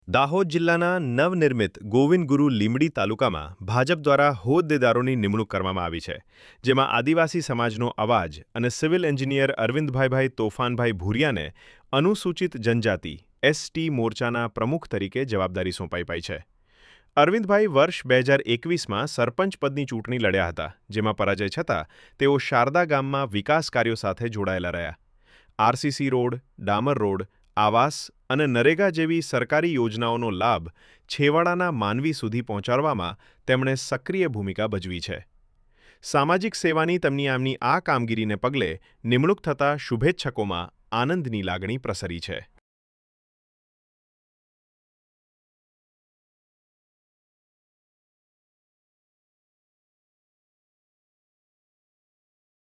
દાહોદ જિલ્લાના નવનિર્મિત ગોવિંદ ગુરુ લીંબડી તાલુકામાં ભાજપ દ્વારા હોદ્દેદારોની નિમણૂક કરવામાં આવી છે, જેમાં આદિવાસી સમાજનો અવાજ અને સિવિલ એન્જિનિયર અરવિંદભાઈ તોફાનભાઈ ભૂરિયાને અનુસૂચિત જનજાતિ એસટી મોરચાના પ્રમુખ તરીકે જવાબદારી સોંપાઈ છે. અરવિંદભાઈ વર્ષ 2021માં સરપંચ પદની ચૂંટણી લડ્યા હતા, જેમાં પરાજય છતાં તેઓ શારદા ગામમાં વિકાસ કાર્યો સાથે જોડાયેલા રહ્યા. આરસીસી રોડ, ડામર રોડ, આવાસ અને નરેગા જેવી સરકારી યોજનાઓનો લાભ છેવાડાના માનવી સુધી પહોંચાડવામાં તેમણે સક્રિય ભૂમિકા ભજવી છે. સામાજિક સેવાની તેમની આ કામગીરીને પગલે નિમણૂક થતા શુભેચ્છકોમાં આનંદની લાગણી પ્રસરી છે.